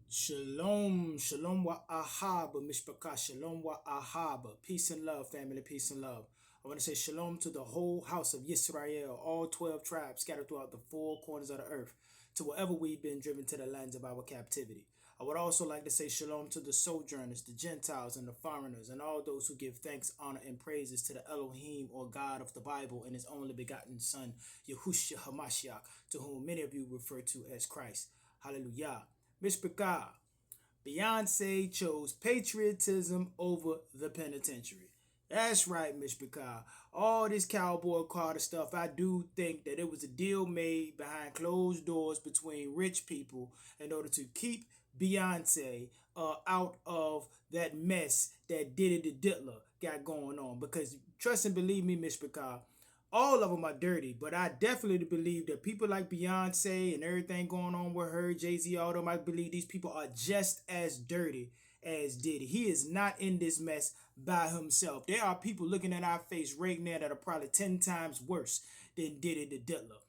Shalom, shalom wa ahaba, mishpaka, shalom wa ahaba. Peace and love, family, peace and love. I want to say shalom to the whole house of Yisrael, all 12 tribes scattered throughout the four corners of the earth, to wherever we've been driven to the lands of our captivity. I would also like to say shalom to the sojourners, the Gentiles, and the foreigners, and all those who give thanks, honor, and praises to the Elohim or God of the Bible and his only begotten Son, Yahushua HaMashiach, to whom many of you refer to as Christ. Hallelujah. Mishpachah, Beyonce chose patriotism over the penitentiary. That's right, Mishpachah. All this cowboy Carter stuff, I do think that it was a deal made behind closed doors between rich people in order to keep Beyonce out of that mess that Diddy the Diddler got going on. Because trust and believe me, Mishpachah, all of them are dirty, but I definitely believe that people like Beyonce and everything going on with her, Jay-Z, all of them, I believe these people are just as dirty as Diddy. He is not in this mess by himself. There are people looking at our face right now that are probably 10 times worse than Diddy the Diddler.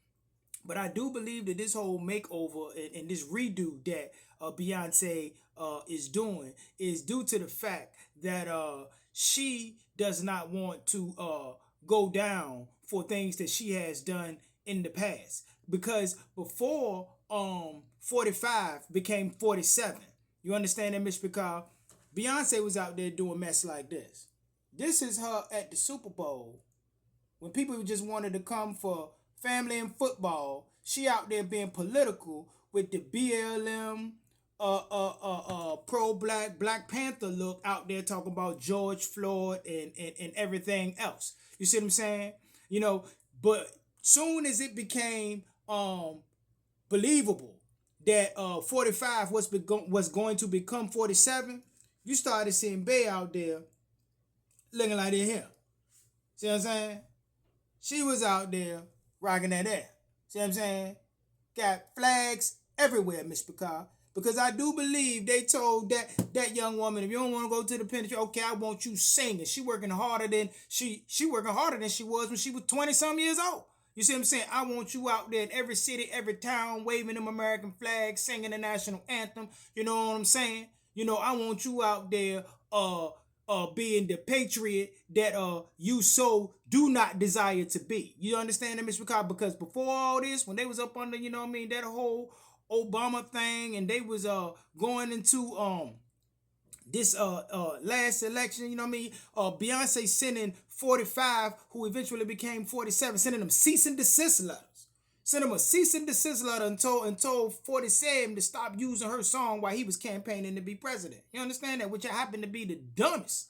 But I do believe that this whole makeover and this redo that Beyonce is doing is due to the fact that she does not want to go down for things that she has done in the past. Because before 45 became 47, you understand that, Miss Picard? Beyonce was out there doing mess like this. This is her at the Super Bowl when people just wanted to come for family and football. She out there being political with the BLM, pro-black Black Panther look out there talking about George Floyd and everything else. You see what I'm saying? You know, but soon as it became believable that 45 was going to become 47, you started seeing Bay out there looking like they're here. See what I'm saying? She was out there rocking that ass. See what I'm saying? Got flags everywhere, Miss Picard. Because I do believe they told that young woman, if you don't want to go to the penitentiary, okay, I want you singing. She working harder than she was when she was 20 some years old. You see what I'm saying? I want you out there in every city, every town, waving them American flags, singing the national anthem. You know what I'm saying? You know, I want you out there being the patriot that you so do not desire to be. You understand that, Mr. McCall? Because before all this, when they was up under, you know what I mean, that whole Obama thing, and they was going into this last election, you know what I mean? Beyonce sending 45, who eventually became 47, sending them cease and desist letters. Sent him a cease and desist letter and told 47 to stop using her song while he was campaigning to be president. You understand that? Which happened to be the dumbest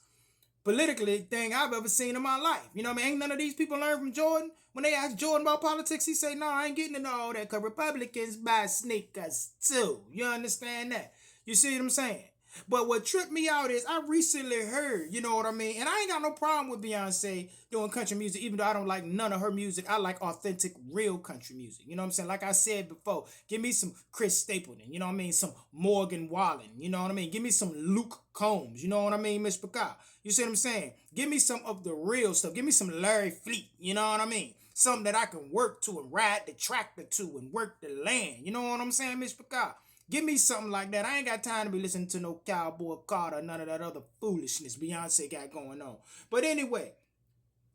politically thing I've ever seen in my life. You know what I mean? Ain't none of these people learn from Jordan. When they ask Jordan about politics, he say, no, I ain't getting into all that because Republicans buy sneakers too. You understand that? You see what I'm saying? But what tripped me out is I recently heard, you know what I mean? And I ain't got no problem with Beyonce doing country music, even though I don't like none of her music. I like authentic, real country music. You know what I'm saying? Like I said before, give me some Chris Stapleton, you know what I mean? Some Morgan Wallen, you know what I mean? Give me some Luke Combs, you know what I mean, Miss Picard? You see what I'm saying? Give me some of the real stuff. Give me some Larry Fleet, you know what I mean? Something that I can work to and ride the tractor to and work the land. You know what I'm saying, Miss Picard? Give me something like that. I ain't got time to be listening to no Cowboy Carter, none of that other foolishness Beyonce got going on. But anyway,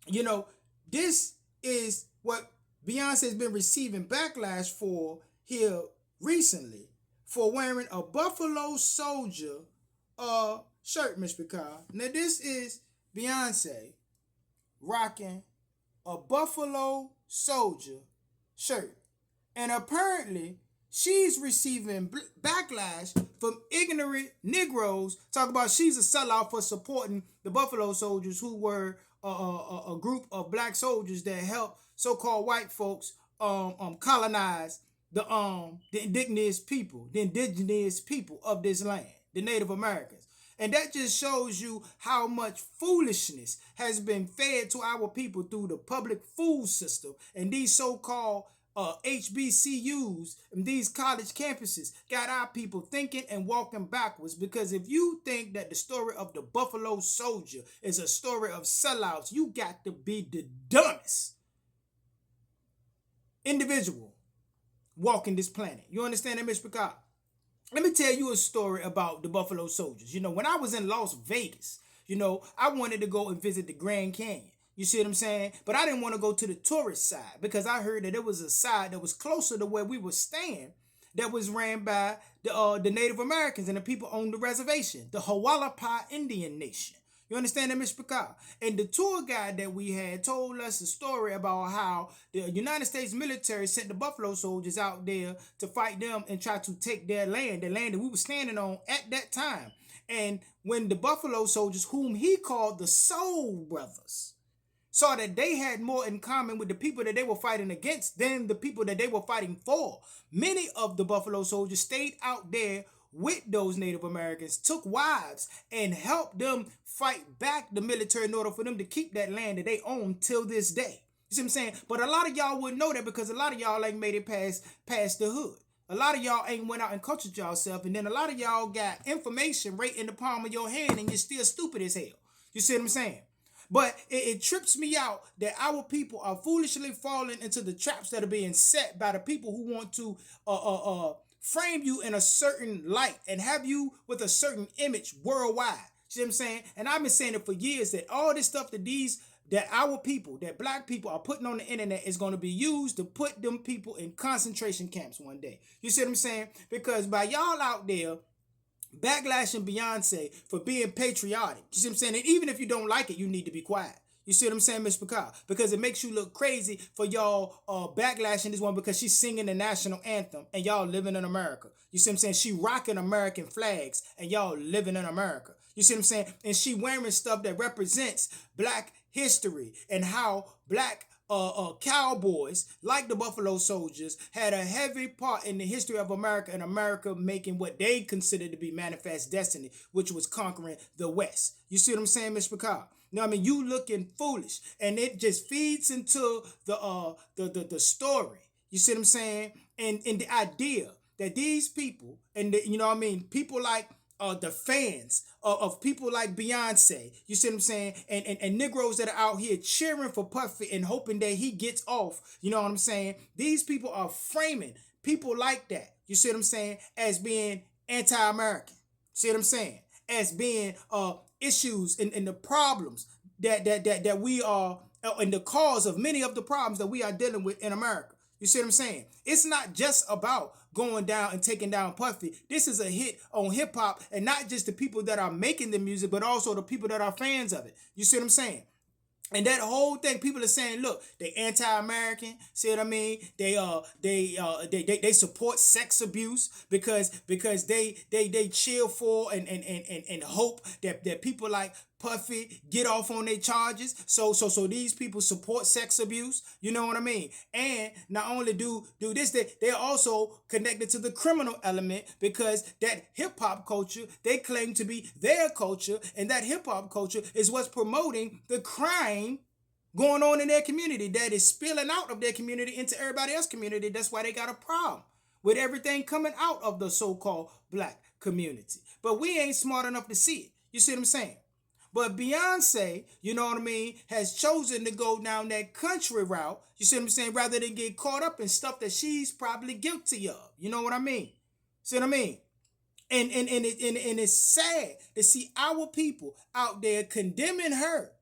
you know, this is what Beyonce's been receiving backlash for here recently for wearing a Buffalo Soldier shirt, Miss Picard. Now, this is Beyonce rocking a Buffalo Soldier shirt. And apparently, she's receiving backlash from ignorant Negroes. Talk about she's a sellout for supporting the Buffalo Soldiers, who were a group of black soldiers that helped so-called white folks colonize the indigenous people of this land, the Native Americans. And that just shows you how much foolishness has been fed to our people through the public food system and these so-called HBCUs and these college campuses got our people thinking and walking backwards. Because if you think that the story of the Buffalo Soldier is a story of sellouts, you got to be the dumbest individual walking this planet. You understand that, Miss Picard? Let me tell you a story about the Buffalo Soldiers. When I was in Las Vegas, I wanted to go and visit the Grand Canyon. You see what I'm saying? But I didn't want to go to the tourist side because I heard that there was a side that was closer to where we were staying that was ran by the Native Americans and the people on the reservation, the Hualapai Indian Nation. You understand that, Mr. Picard? And the tour guide that we had told us a story about how the United States military sent the Buffalo Soldiers out there to fight them and try to take their land, the land that we were standing on at that time. And when the Buffalo Soldiers, whom he called the Soul Brothers, saw that they had more in common with the people that they were fighting against than the people that they were fighting for, many of the Buffalo Soldiers stayed out there with those Native Americans, took wives, and helped them fight back the military in order for them to keep that land that they own till this day. You see what I'm saying? But a lot of y'all wouldn't know that because a lot of y'all ain't made it past the hood. A lot of y'all ain't went out and cultured yourself, and then a lot of y'all got information right in the palm of your hand, and you're still stupid as hell. You see what I'm saying? But it trips me out that our people are foolishly falling into the traps that are being set by the people who want to frame you in a certain light and have you with a certain image worldwide. See what I'm saying? And I've been saying it for years that all this stuff that our people, that black people are putting on the internet is going to be used to put them people in concentration camps one day. You see what I'm saying? Because by y'all out there backlashing Beyonce for being patriotic, you see what I'm saying? And even if you don't like it, you need to be quiet. You see what I'm saying, Miss Picard? Because it makes you look crazy for y'all backlashing this one because she's singing the national anthem and y'all living in America. You see what I'm saying? She rocking American flags and y'all living in America. You see what I'm saying? And she wearing stuff that represents black history and how black cowboys like the Buffalo Soldiers had a heavy part in the history of America and America making what they considered to be manifest destiny, which was conquering the West. You see what I'm saying, Mr. Picard? I mean, you looking foolish, and it just feeds into the story. You see what I'm saying? And the idea that these people, and people like the fans of people like Beyonce, you see what I'm saying? And Negroes that are out here cheering for Puffy and hoping that he gets off, you know what I'm saying? These people are framing people like that, you see what I'm saying, as being anti-American. See what I'm saying? As being issues and the problems that we are, and the cause of many of the problems that we are dealing with in America. You see what I'm saying? It's not just about going down and taking down Puffy. This is a hit on hip hop, and not just the people that are making the music, but also the people that are fans of it. You see what I'm saying? And that whole thing, people are saying, look, they anti-American. See what I mean? They support sex abuse because they chill for and hope that people like Puffy get off on their charges. So these people support sex abuse. You know what I mean? And not only do this, they're also connected to the criminal element because that hip hop culture they claim to be their culture, and that hip hop culture is what's promoting the crime going on in their community that is spilling out of their community into everybody else's community. That's why they got a problem with everything coming out of the so-called black community. But we ain't smart enough to see it. You see what I'm saying? But Beyonce, you know what I mean, has chosen to go down that country route, you see what I'm saying, rather than get caught up in stuff that she's probably guilty of. You know what I mean? See what I mean? And it's sad to see our people out there condemning her.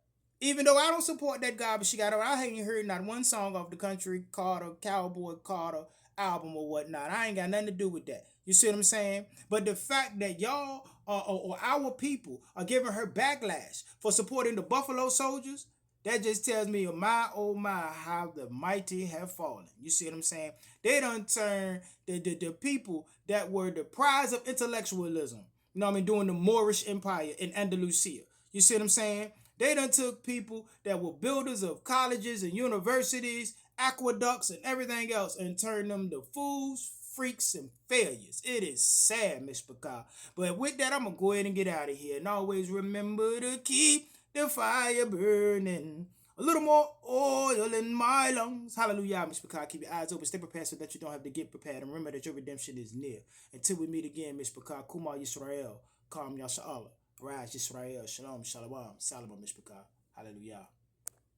Even though I don't support that garbage she got on, I ain't heard not one song off the Country Carter, Cowboy Carter album or whatnot. I ain't got nothing to do with that. You see what I'm saying? But the fact that y'all or our people are giving her backlash for supporting the Buffalo Soldiers, that just tells me, oh my, how the mighty have fallen. You see what I'm saying? They done turned the people that were the prize of intellectualism, you know what I mean, during the Moorish Empire in Andalusia. You see what I'm saying? They done took people that were builders of colleges and universities, aqueducts and everything else, and turned them to fools, freaks, and failures. It is sad, Miss Picard. But with that, I'm going to go ahead and get out of here. And always remember to keep the fire burning. A little more oil in my lungs. Hallelujah, Miss Picard. Keep your eyes open. Stay prepared so that you don't have to get prepared. And remember that your redemption is near. Until we meet again, Miss Picard. Kumar Yisrael. Kam Yasha'Allah. Rise Yisrael. Shalom. Shalom. Salam, Miss Picard. Hallelujah.